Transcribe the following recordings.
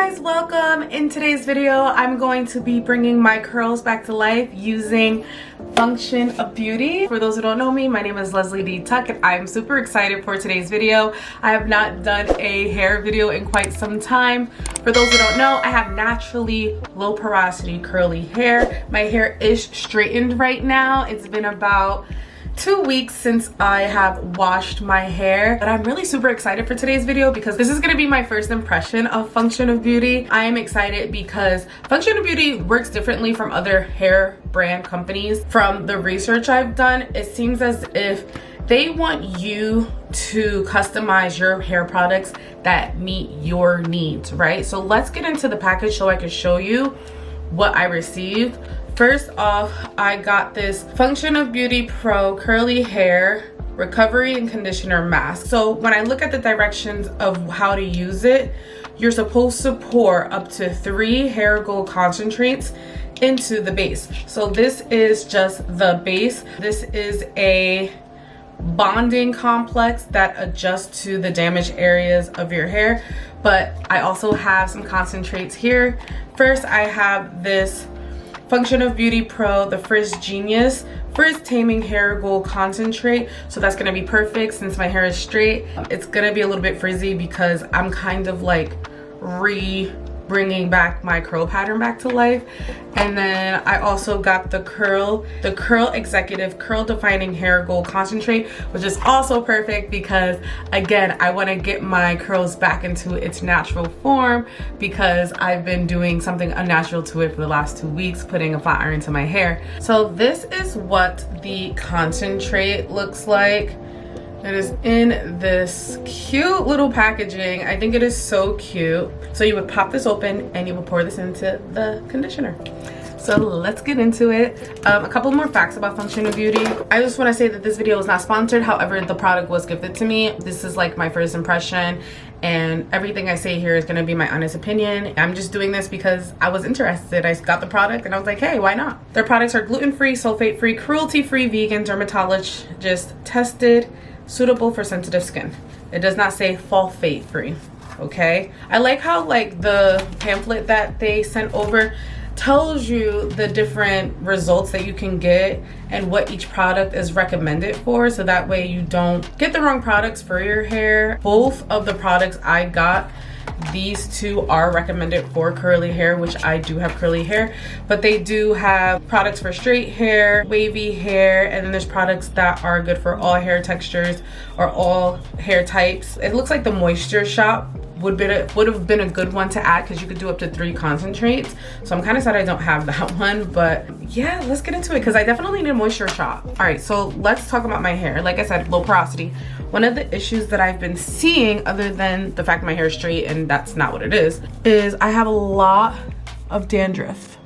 guys, welcome. In today's video I'm going to be bringing my curls back to life using Function of Beauty. For those who don't know me, my name is Lesliedtuck and I'm super excited for today's video. I have not done a hair video in quite some time. For those who don't know, I have naturally low porosity curly hair. My hair is straightened right now. It's been about 2 weeks since I have washed my hair, but I'm really super excited for today's video because this is going to be my first impression of Function of Beauty. I am excited because Function of Beauty works differently from other hair brand companies. From the research I've done, it seems as if they want you to customize your hair products that meet your needs, right? So let's get into the package so I can show you what I received. First off, I got this Function of Beauty Pro Curly Hair Recovery and Conditioner Mask. So when I look at the directions of how to use it, you're supposed to pour up to 3 hair gold concentrates into the base. So this is just the base. This is a bonding complex that adjusts to the damaged areas of your hair, but I also have some concentrates here. First, I have this Function of Beauty Pro, the Frizz Genius Frizz Taming Hair Gold Concentrate. So that's gonna be perfect since my hair is straight. It's gonna be a little bit frizzy because I'm kind of like bringing back my curl pattern back to life. And then I also got the Curl Executive Curl Defining Hair Gold Concentrate, which is also perfect because again, I want to get my curls back into its natural form because I've been doing something unnatural to it for the last 2 weeks, putting a flat iron to my hair. So this is what the concentrate looks like. It is in this cute little packaging. I think it is so cute. So you would pop this open and you would pour this into the conditioner. So let's get into it. A couple more facts about Function of Beauty. I just want to say that this video is not sponsored. However, the product was gifted to me. This is like my first impression and everything I say here is going to be my honest opinion. I'm just doing this because I was interested. I got the product and I was like, hey, why not? Their products are gluten-free, sulfate-free, cruelty-free, vegan, dermatologist tested, suitable for sensitive skin. It does not say sulfate free. Okay, I like how like the pamphlet that they sent over tells you the different results that you can get and what each product is recommended for, so that way you don't get the wrong products for your hair. Both of the products I got, these two are recommended for curly hair, which I do have curly hair, but they do have products for straight hair, wavy hair, and then there's products that are good for all hair textures or all hair types. It looks like the Moisture Shop would have been a good one to add because you could do up to 3 concentrates. So I'm kind of sad I don't have that one, but yeah, let's get into it because I definitely need a Moisture Shop. All right, so let's talk about my hair. Like I said, low porosity. One of the issues that I've been seeing, other than the fact my hair is straight and that's not what it is I have a lot of dandruff.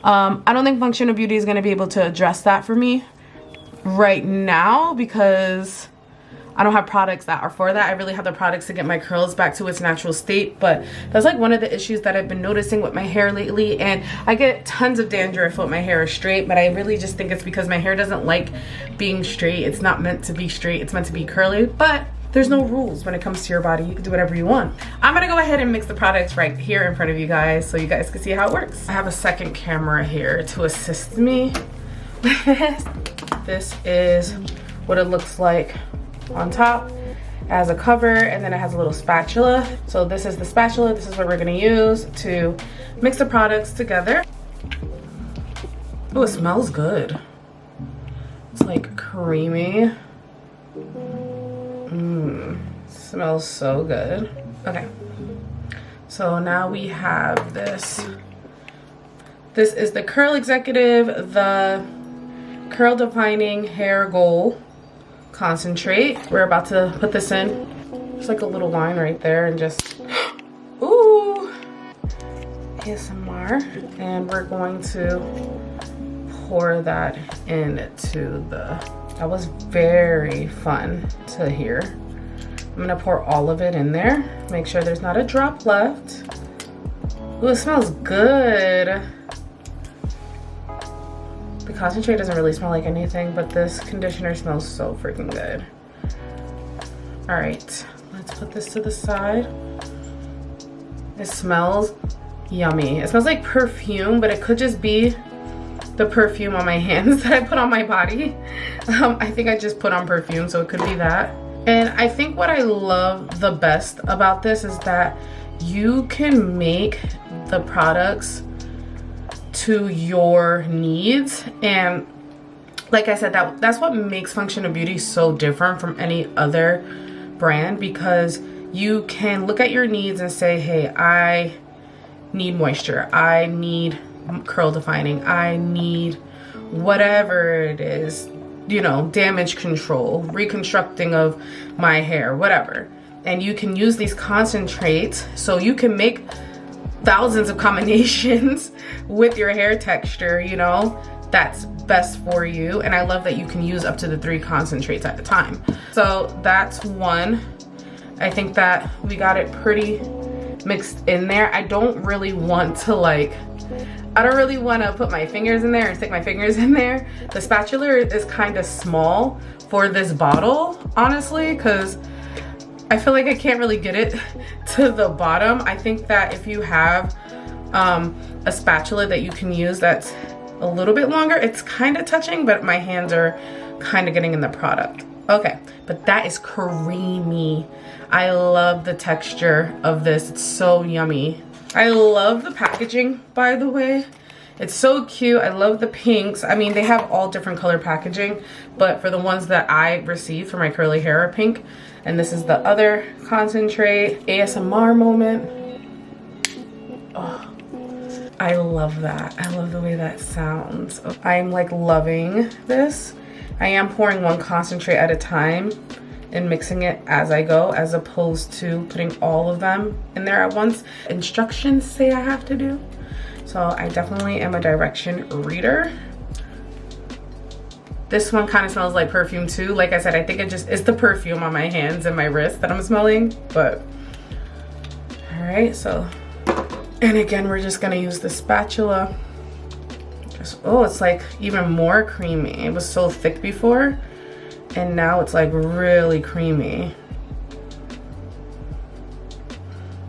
I don't think Function of Beauty is going to be able to address that for me right now because I don't have products that are for that. I really have the products to get my curls back to its natural state, but that's like one of the issues that I've been noticing with my hair lately. And I get tons of dandruff when my hair is straight, but I really just think it's because my hair doesn't like being straight. It's not meant to be straight, it's meant to be curly, but there's no rules when it comes to your body. You can do whatever you want. I'm gonna go ahead and mix the products right here in front of you guys so you guys can see how it works. I have a second camera here to assist me with this. This is what it looks like on top. It has a cover and then it has a little spatula. So this is the spatula. This is what we're gonna use to mix the products together. Oh, it smells good. It's like creamy. Smells so good. Okay, so now we have this. This is the Curl Executive, the Curl Defining Hair Gold Concentrate. We're about to put this in. There's like a little line right there and just, ooh, ASMR. And we're going to pour that into that was very fun to hear. I'm gonna pour all of it in there. Make sure there's not a drop left. Ooh, it smells good. The concentrate doesn't really smell like anything, but this conditioner smells so freaking good. All right, let's put this to the side. It smells yummy. It smells like perfume, but it could just be the perfume on my hands that I put on my body. I think I just put on perfume, so it could be that. And I think what I love the best about this is that you can make the products to your needs. And like I said, that's what makes Function of Beauty so different from any other brand, because you can look at your needs and say, hey, I need moisture, I need curl defining, I need whatever it is, you know, damage control, reconstructing of my hair, whatever. And you can use these concentrates, so you can make thousands of combinations with your hair texture, you know, that's best for you. And I love that you can use up to the 3 concentrates at a time. So that's one. I think that we got it pretty mixed in there. I don't really want to I don't really want to put my fingers in there and stick my fingers in there. The spatula is kind of small for this bottle, honestly, because I feel like I can't really get it to the bottom. I think that if you have a spatula that you can use that's a little bit longer, it's kind of touching, but my hands are kind of getting in the product. Okay, but that is creamy. I love the texture of this. It's so yummy. I love the packaging, by the way. It's so cute. I love the pinks. I mean, they have all different color packaging, but for the ones that I received for my curly hair are pink. And this is the other concentrate. ASMR moment. Oh, I love that. I love the way that sounds. I'm like loving this. I am pouring one concentrate at a time and mixing it as I go, as opposed to putting all of them in there at once. Instructions say I have to do. So I definitely am a direction reader. This one kind of smells like perfume too. Like I said, I think it's the perfume on my hands and my wrist that I'm smelling, but all right, so, and again, we're just gonna use the spatula. Oh, it's like even more creamy. It was so thick before, and now it's like really creamy.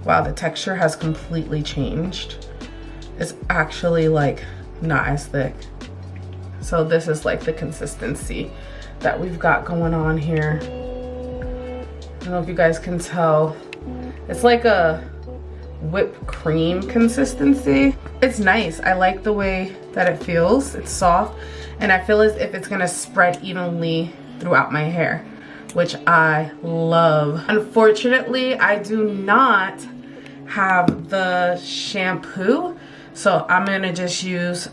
Wow, the texture has completely changed. It's actually like not as thick. So this is like the consistency that we've got going on here. I don't know if you guys can tell. It's like a whipped cream consistency. It's nice. I like the way that it feels. It's soft, and I feel as if it's gonna spread evenly throughout my hair, which I love. Unfortunately, I do not have the shampoo, so I'm gonna just use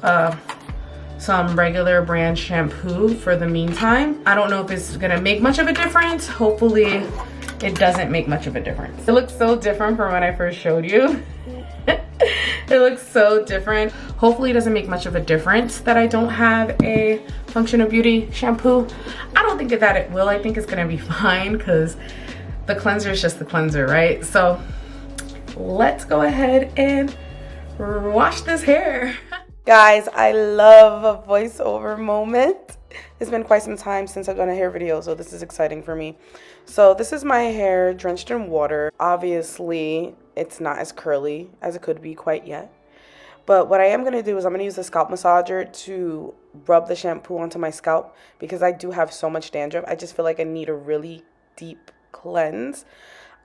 some regular brand shampoo for the meantime. I don't know if it's gonna make much of a difference. Hopefully it doesn't make much of a difference. It looks so different from when I first showed you. It looks so different. Hopefully it doesn't make much of a difference that I don't have a Function of Beauty shampoo. I don't think that it will. I think it's gonna be fine because the cleanser is just the cleanser, right? So let's go ahead and wash this hair. Guys, I love a voiceover moment. It's been quite some time since I've done a hair video, so this is exciting for me. So this is my hair drenched in water. Obviously, it's not as curly as it could be quite yet. But what I am going to do is I'm going to use a scalp massager to rub the shampoo onto my scalp because I do have so much dandruff. I just feel like I need a really deep cleanse.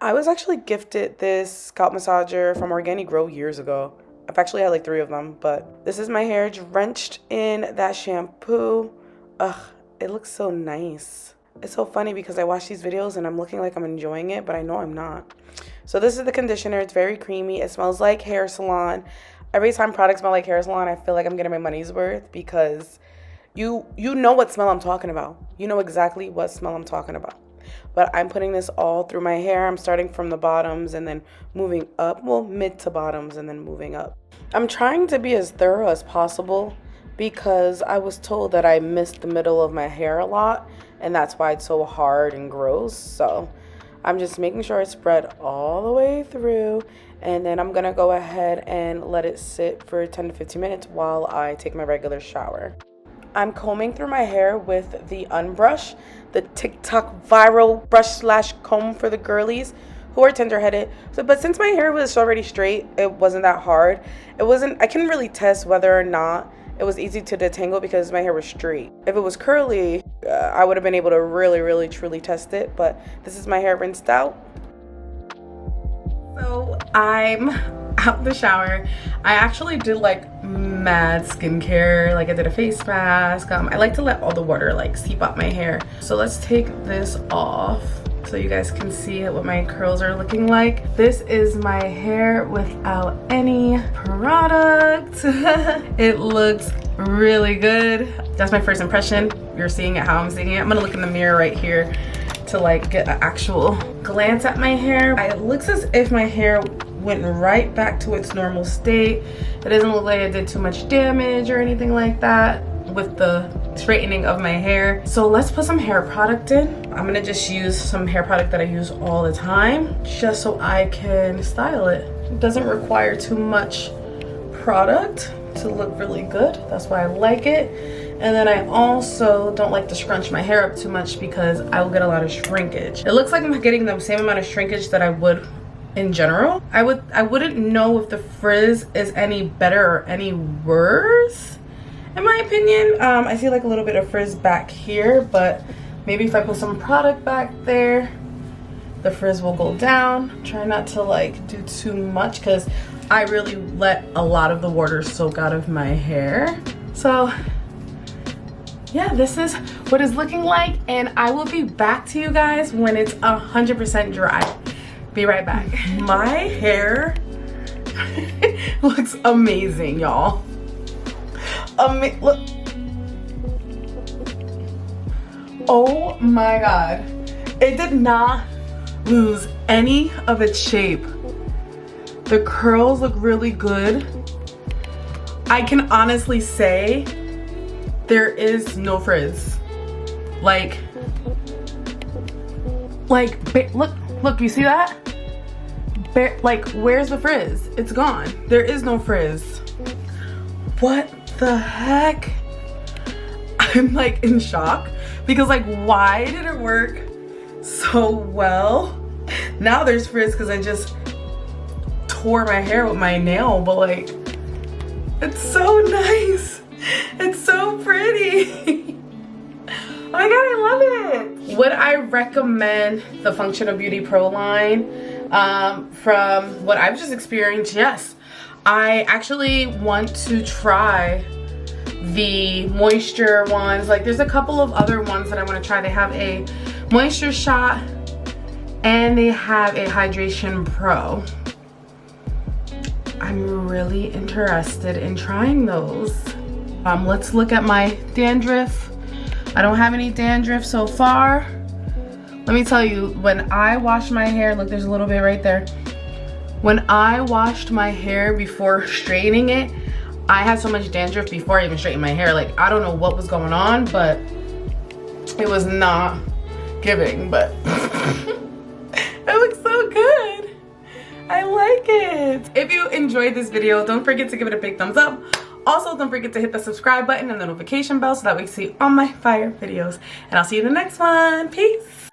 I was actually gifted this scalp massager from Organic Grow years ago. I've actually had like 3 of them, but this is my hair drenched in that shampoo. Ugh, it looks so nice. It's so funny because I watch these videos and I'm looking like I'm enjoying it, but I know I'm not. So this is the conditioner. It's very creamy. It smells like hair salon. Every time products smell like hair salon, I feel like I'm getting my money's worth because you know what smell I'm talking about. You know exactly what smell I'm talking about. But I'm putting this all through my hair. I'm starting from the bottoms and then moving up. Well, mid to bottoms and then moving up. I'm trying to be as thorough as possible because I was told that I missed the middle of my hair a lot. And that's why it's so hard and gross. So I'm just making sure it's spread all the way through. And then I'm going to go ahead and let it sit for 10 to 15 minutes while I take my regular shower. I'm combing through my hair with the Unbrush, the TikTok viral brush slash comb for the girlies. who are tender-headed. So, but since my hair was already straight, it wasn't that hard. I couldn't really test whether or not it was easy to detangle because my hair was straight. If it was curly, I would have been able to really truly test it, but this is my hair rinsed out. So I'm out the shower. I actually did like mad skincare. Like I did a face mask. I like to let all the water like seep out my hair. So let's take this off so you guys can see what my curls are looking like. This is my hair without any product. It looks really good. That's my first impression. You're seeing it how I'm seeing it. I'm gonna look in the mirror right here to like get an actual glance at my hair. It looks as if my hair went right back to its normal state. It doesn't look like I did too much damage or anything like that with the straightening of my hair. So let's put some hair product in. I'm gonna just use some hair product that I use all the time just so I can style it. It doesn't require too much product to look really good. That's why I like it. And then I also don't like to scrunch my hair up too much because I will get a lot of shrinkage. It looks like I'm getting the same amount of shrinkage that I would in general. I wouldn't know if the frizz is any better or any worse, in my opinion. I see like a little bit of frizz back here, but maybe if I put some product back there, the frizz will go down. Try not to like do too much because I really let a lot of the water soak out of my hair. So yeah, this is what it's looking like, and I will be back to you guys when it's 100% dry. Be right back. My hair looks amazing, y'all. Look. Oh my god. It did not lose any of its shape. The curls look really good. I can honestly say there is no frizz. Like, look, you see that? Like, where's the frizz? It's gone. There is no frizz. What the heck? I'm like in shock because like, why did it work so well? Now there's frizz because I just tore my hair with my nail, but like, it's so nice. It's so pretty. Oh my god, I love it. Would I recommend the Functional Beauty Pro line? From what I've just experienced, yes. I actually want to try the moisture ones. Like there's a couple of other ones that I want to try. They have a moisture shot and they have a hydration pro. I'm really interested in trying those. Let's look at my dandruff. I don't have any dandruff so far. Let me tell you, when I wash my hair, look, there's a little bit right there. When I washed my hair before straightening it, I had so much dandruff before I even straightened my hair. Like, I don't know what was going on, but it was not giving, but it looks so good. I like it. If you enjoyed this video, don't forget to give it a big thumbs up. Also, don't forget to hit the subscribe button and the notification bell so that we can see all my fire videos. And I'll see you in the next one. Peace.